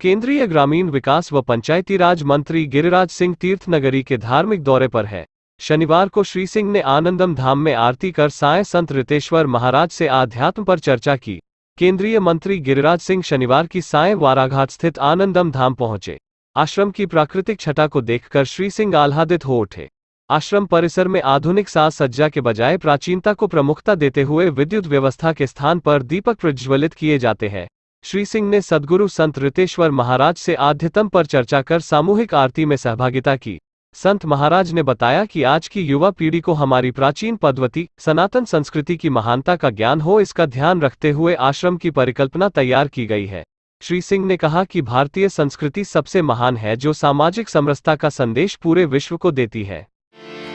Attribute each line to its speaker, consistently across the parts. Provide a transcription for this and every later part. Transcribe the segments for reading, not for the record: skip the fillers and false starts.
Speaker 1: केंद्रीय ग्रामीण विकास व पंचायती राज मंत्री गिरिराज सिंह तीर्थनगरी के धार्मिक दौरे पर है। शनिवार को श्री सिंह ने आनंदम धाम में आरती कर सायं संत रितेश्वर महाराज से आध्यात्म पर चर्चा की। केंद्रीय मंत्री गिरिराज सिंह शनिवार की सायं वाराघाट स्थित आनंदम धाम पहुंचे। आश्रम की प्राकृतिक छटा को देखकर श्री सिंह आह्लादित हो उठे। आश्रम परिसर में आधुनिक साज सज्जा के बजाय प्राचीनता को प्रमुखता देते हुए विद्युत व्यवस्था के स्थान पर दीपक प्रज्वलित किए जाते हैं। श्री सिंह ने सद्गुरु संत रितेश्वर महाराज से आध्यात्म पर चर्चा कर सामूहिक आरती में सहभागिता की। संत महाराज ने बताया कि आज की युवा पीढ़ी को हमारी प्राचीन पद्धति सनातन संस्कृति की महानता का ज्ञान हो, इसका ध्यान रखते हुए आश्रम की परिकल्पना तैयार की गई है। श्री सिंह ने कहा कि भारतीय संस्कृति सबसे महान है जो सामाजिक समरसता का संदेश पूरे विश्व को देती है।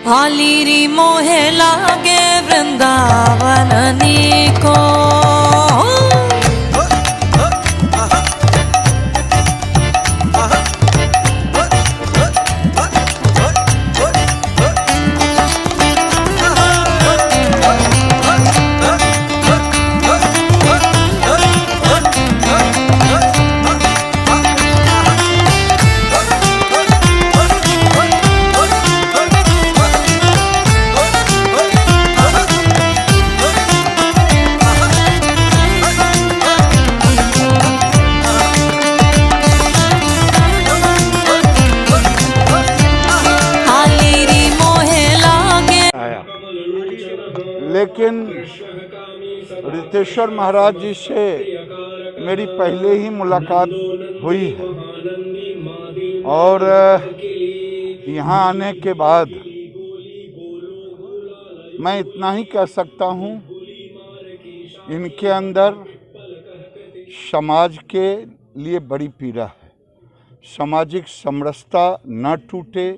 Speaker 2: हालीरी मोहे लागे वृंदावन को
Speaker 3: लेकिन रितेश्वर महाराज जी से मेरी पहले ही मुलाकात हुई है और यहाँ आने के बाद मैं इतना ही कह सकता हूँ, इनके अंदर समाज के लिए बड़ी पीड़ा है। सामाजिक समरसता न टूटे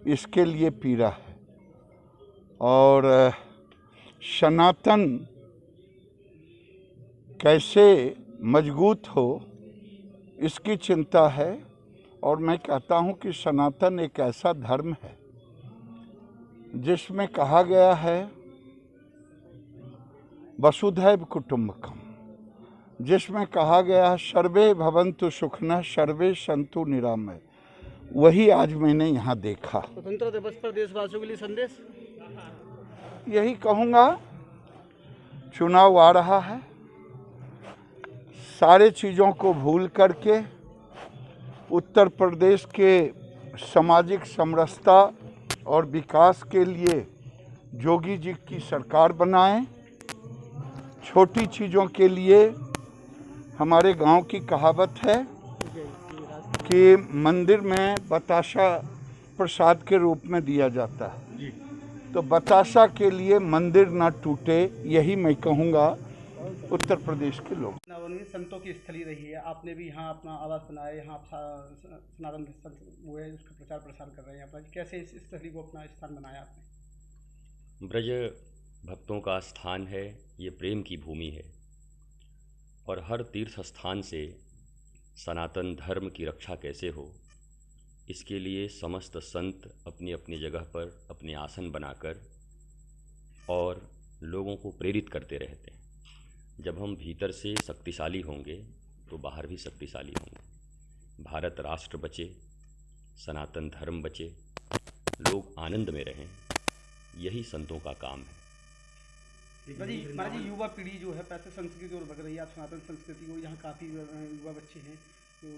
Speaker 3: इसके लिए पीड़ा है और सनातन कैसे मजबूत हो इसकी चिंता है। और मैं कहता हूं कि सनातन एक ऐसा धर्म है जिसमें कहा गया है वसुधैव कुटुंबकम, जिसमें कहा गया है सर्वे भवन्तु सुखिनः सर्वे सन्तु निरामय। वही आज मैंने यहाँ देखा।
Speaker 4: स्वतंत्रता दिवस पर देशवासियों के लिए संदेश
Speaker 3: यही कहूँगा, चुनाव आ रहा है, सारे चीज़ों को भूल करके उत्तर प्रदेश के सामाजिक समरसता और विकास के लिए योगी जी की सरकार बनाएं। छोटी चीज़ों के लिए हमारे गांव की कहावत है कि मंदिर में बताशा प्रसाद के रूप में दिया जाता है, तो बताशा के लिए मंदिर ना टूटे, यही मैं कहूँगा उत्तर प्रदेश के लोग।
Speaker 4: संतों की स्थली रही है, आपने भी यहाँ अपना आवास बनाया, यहाँ आप सनातन वो है उसका प्रचार प्रसार कर रहे हैं यहाँ, कैसे इस स्थली को अपना स्थान बनाया आपने?
Speaker 5: ब्रज भक्तों का स्थान है, ये प्रेम की भूमि है और हर तीर्थ स्थान से सनातन धर्म की रक्षा कैसे हो, इसके लिए समस्त संत अपनी अपनी जगह पर अपने आसन बनाकर और लोगों को प्रेरित करते रहते हैं। जब हम भीतर से शक्तिशाली होंगे तो बाहर भी शक्तिशाली होंगे। भारत राष्ट्र बचे, सनातन धर्म बचे, लोग आनंद में रहें, यही संतों का काम है।
Speaker 4: महाराज जी, युवा पीढ़ी जो है पैसे संस्कृति और भग रही है, आप सनातन संस्कृति को, यहाँ काफ़ी युवा बच्चे हैं जो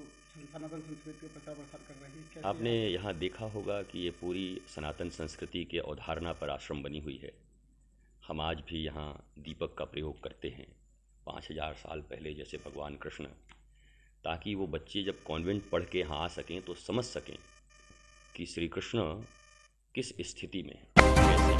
Speaker 4: सनातन संस्कृति का प्रचार प्रसार कर रहे हैं।
Speaker 5: आपने यहाँ देखा होगा कि ये पूरी सनातन संस्कृति के अवधारणा पर आश्रम बनी हुई है। हम आज भी यहाँ दीपक का प्रयोग करते हैं 5000 साल पहले जैसे भगवान कृष्ण, ताकि वो बच्चे जब कॉन्वेंट पढ़ के यहाँ आ सकें तो समझ सकें कि श्री कृष्ण किस स्थिति में हैं।